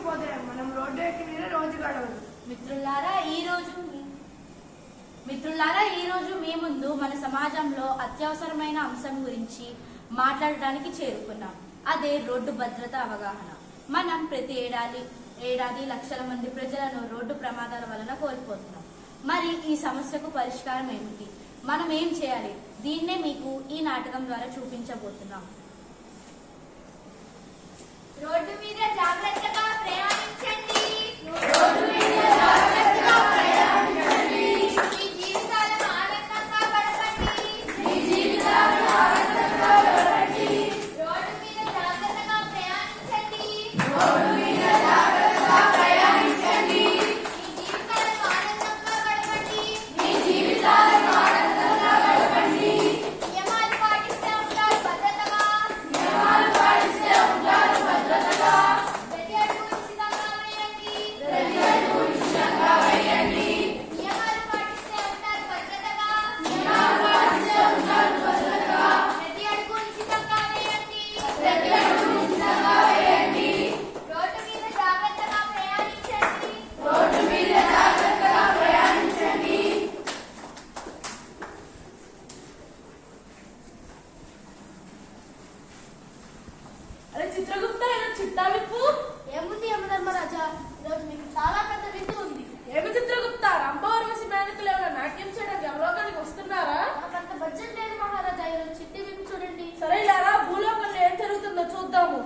మించిపోతే మనం రోడ్డు ఎక్కి రోజు గడవదు. మిత్రులారా ఈ రోజు మీ ముందు మన సమాజంలో అత్యవసరమైన అంశం గురించి మాట్లాడడానికి చేరుకున్నాం. అదే రోడ్డు భద్రత అవగాహన. మనం ప్రతి ఏడాది లక్షల మంది ప్రజలను రోడ్డు ప్రమాదాల వలన కోల్పోతున్నాం. మరి ఈ సమస్యకు పరిష్కారం ఏమిటి? మనం ఏం చేయాలి? దీన్నే మీకు ఈ నాటకం ద్వారా చూపించబోతున్నాం. రోడ్డు మీద జాగ్రత్తగా ప్రయాణించండి. మీ జీవితాలను ఆనందంగా గడపండి. రోడ్డు మీద జాగ్రత్తగా ప్రయాణించండి. మీ జీవితాలను ఆనందంగా గడపండి. నియమాలు పాటిస్తే ఉంటారు భద్రతగా. ప్రతి అడుగు ఉచితంగా వేయండి. నియమాలు పాటిస్తే ఉంటారు భద్రతగా. ప్రతి అడుగు ఉచితంగా వేయండి. రోడ్డు మీద జాగ్రత్తగా ప్రయాణించండి. అరే చిత్రగుప్త, చిట్టా విప్పు. ఏముంది యమధర్మరాజా, ఈరోజు మీకు చాలా పెద్ద విందు ఉంది. ఏమి చిత్రగుప్త, రంభావరవసి మేనకులు ఎవరైనా నాట్యం చేయడానికి అవలోకానికి వస్తున్నారా? మాకంత బడ్జెట్ లేదు మహారాజా, ఈరోజు చిట్టి విందు చూడండి. సరే ఇలారా, భూలోకంలో ఏం జరుగుతుందో చూద్దాము.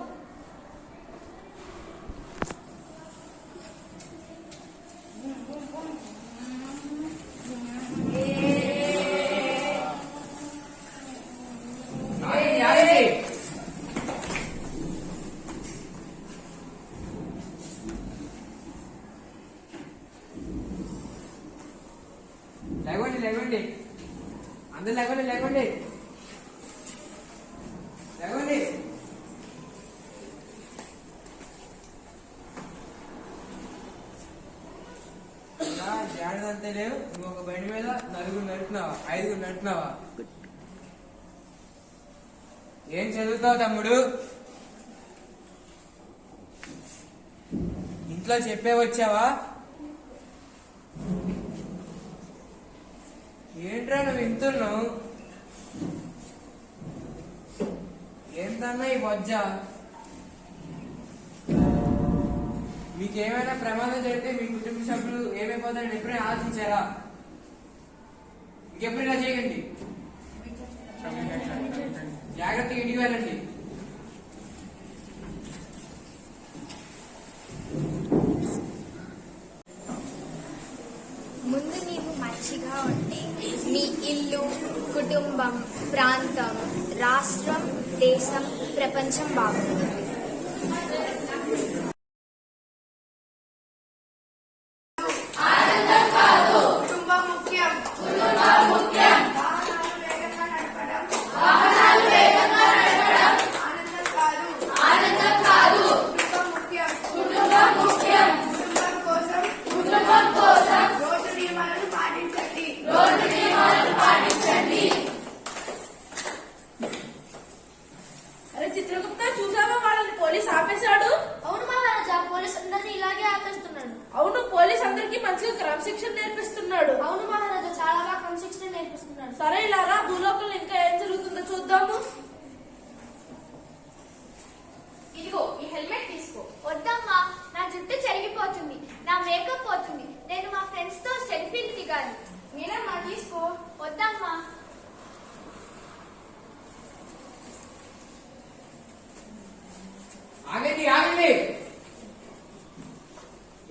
లేవండి అందరు లేవండి. జాడదంతే లేవు. నువ్వు ఒక బండి మీద 4 నడుపుతున్నావా, 5 నడుపుతున్నావా? ఏం చదువుతావు తమ్ముడు? ఇంట్లో చెప్పే వచ్చావా? ఏంట్రా నువ్వు వింటున్నావు? ఏంటన్నా ఈ బొజ్జ? మీకేమైనా ప్రమాదం జరిగితే మీ కుటుంబ సభ్యులు ఏమైపోతారని ఎప్పుడైనా ఆలోచించారా? ఇంకెప్పుడైనా చేయకండి. జాగ్రత్తగా ఇంటికి వెళ్ళండి. ముందు నీవు మంచిగా ఉంటే నీ ఇల్లు, కుటుంబం, ప్రాంతం, రాష్ట్రం, దేశం, ప్రపంచం బాగుంటుంది. కుటుంబం ముఖ్యం. వాహనాలు వేగంగా నడపడం ఆనందం కాదు. కుటుంబం ముఖ్యం. కుటుంబం కోసం రోడ్డు నియమాలను పాటించండి. అరే చిత్రగుప్త, చూసావా వాళ్ళని పోలీస్ ఆపేశాడు? అవును మహారాజా, పోలీస్ అందరినీ ఇలాగే ఆపేస్తున్నాడు. అవును, పోలీస్ అందరికి మంచిగా క్రమశిక్షణ నేర్పిస్తున్నాడు. అవును మహారాజా, చాలా బాగా క్రమశిక్షణ నేర్పిస్తున్నాడు. సరే ఇలారా, భూలోకంలో ఇంకా ఏం జరుగుతుందో చూద్దాము. ఇదిగో ఈ హెల్మెట్ తీసుకో. వద్దమ్మా, నా జుట్టు చెరిగిపోతుంది, నా మేకప్ పోతుంది. నేను మా ఫ్రెండ్స్ తో సెల్ఫీలు దిగాలి. మీరమ్మా తీసుకో. వద్దమ్మా. ఆగండి.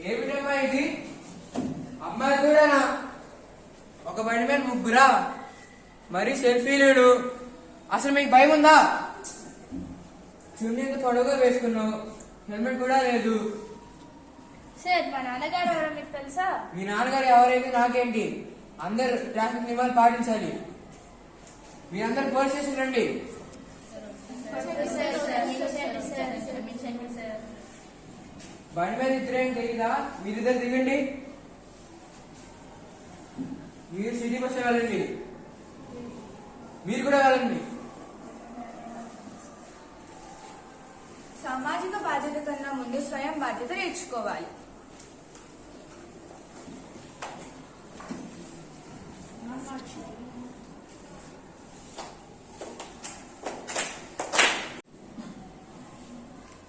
ఏమిటమ్మా ఇది? అమ్మాయి కూడానా? ఒక బండి మీద 3 మరి సెల్ఫీలు. అసలు మీకు భయం ఉందా? చున్నీ పొడవుగా వేసుకున్నావు, హెల్మెట్ కూడా లేదు. సార్, మా నాన్నగారు ఎవరో మీకు తెలుసా? మీ నాన్నగారు ఎవరైతే నాకేంటి? అందరు ట్రాఫిక్ నియమాలు పాటించాలి. మీరందరూ పోలీస్ స్టేషన్ రండి. బండి మీద ఇద్దరేం తెలియదా? మీరిద్దరు దిగండి. మీరు సిటీ బస్ వెళ్ళండి. మీరు కూడా వెళ్ళండి. సామాజిక బాధ్యత బాధ్యత కన్నా ముందు స్వయం బాధ్యత నేర్చుకోవాలి.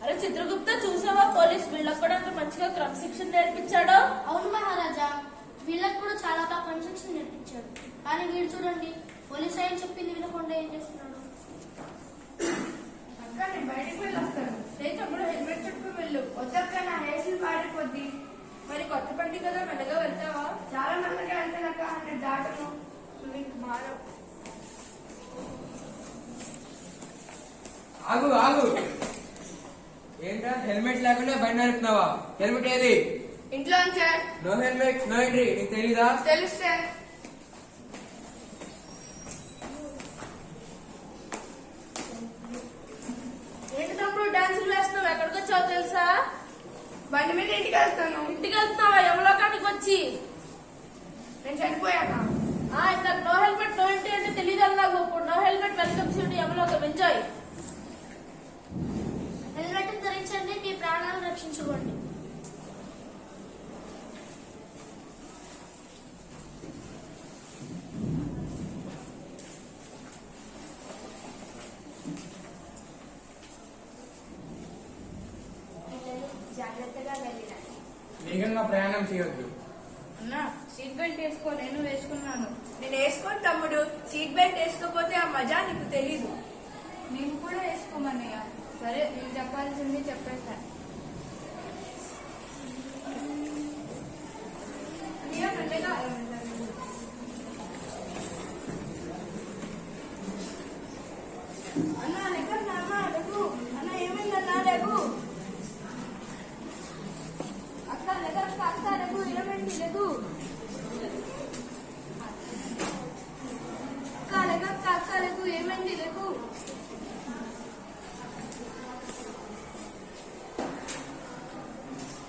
అరే చిత్రగుప్త, చూసావా పోలీస్ వీళ్ళకి కూడా అంత మంచిగా క్రమశిక్షణ నేర్పించాడో? అవును మహారాజా, వీళ్ళకి కూడా చాలా బాగా క్రమశిక్షణ నేర్పించాడు. కానీ వీడు చూడండి, పోలీస్ ఆయన చెప్పింది వినకుండా ఏం చేస్తున్నాడు. అక్క నేను బయటకు వెళ్ళి వస్తాను. తమ్ముడు హెల్మెట్ చుట్టుకుని వెళ్ళు. వద్దక్క, నా హెయిర్ స్టైల్ పాడిపోద్ది. మరి కొత్త బండి కదా, మెల్లగా వెళ్తావా? చాలా మందిగా వెళ్తానక్క, 100 దాటను. నువ్వు ఇంక బాగా ఆగు ఆగు, ఏంట్రా హెల్మెట్ లేకుండా బండి నడుపుతున్నావా? హెల్మెట్ ఏది? ఇంట్లో sir. No helmet no entry. నీకు తెలీదా? తెలుసు సార్. ఏంటి తమ్ముడు డాన్సులు వేస్తున్నావు? ఎక్కడికి వచ్చావు తెలుసా? బండి మీద ఇంటికి వెళ్తాను. ఇంటికి వెళ్తున్నావా? యమలోకానికి వచ్చి. నేను చనిపోయాక ఇంకా నో హెల్మెట్ నో ఎంట్రీ అంటే తెలియదు అన్నావు. ఇప్పుడు నో హెల్మెట్ వెల్కమ్ టు యమలోకం. ఎంజాయ్. హెల్మెట్ ధరించండి, మీ ప్రాణాలను రక్షించుకోండి. జాగ్రత్తగా వెళ్ళినాను. వేగంగా ప్రయాణం చేయొద్దు. అన్నా, సీట్ బెల్ట్ వేసుకో. నేను వేసుకున్నాను. నేను వేసుకోను తమ్ముడు. సీట్ బెల్ట్ వేసుకోకపోతే ఆ మజా నీకు తెలీదు. నేను కూడా వేసుకోమన్నయ్య. సరే, నేను చెప్పాల్సింది చెప్పేస్తాను. అన్నయ్య, మెల్లగా. అన్నా లెక్కన్నా, అన్నా లెగ్గు. అన్న ఏమైందన్నా లెగ్గు. అక్క లెక్క, అక్క లెగ్గు. ఏమైంది లెగ్గు. అక్క లెక్క, అక్క లెగ్గు. ఏమైంది లెగ్గు.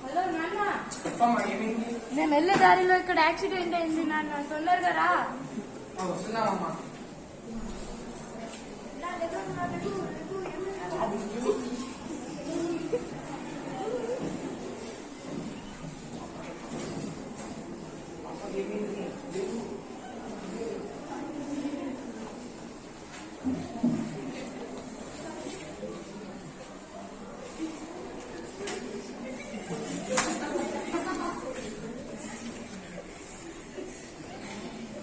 హలో నాన్న. చెప్పమ్మా, ఏమైంది? నేను వెళ్ళే దారిలో ఇక్కడ యాక్సిడెంట్ అయింది నాన్న. తొందరగా రా. వస్తున్నావమ్మా. నా దగ్గర నా లెగ్గు, లెగ్గు. ఏమైంది?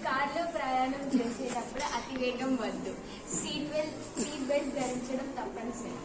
కార్లో ప్రయాణం చేసేటప్పుడు అతివేగం వద్దు. సీట్ బెల్ట్ ధరించడం తప్పనిసరి.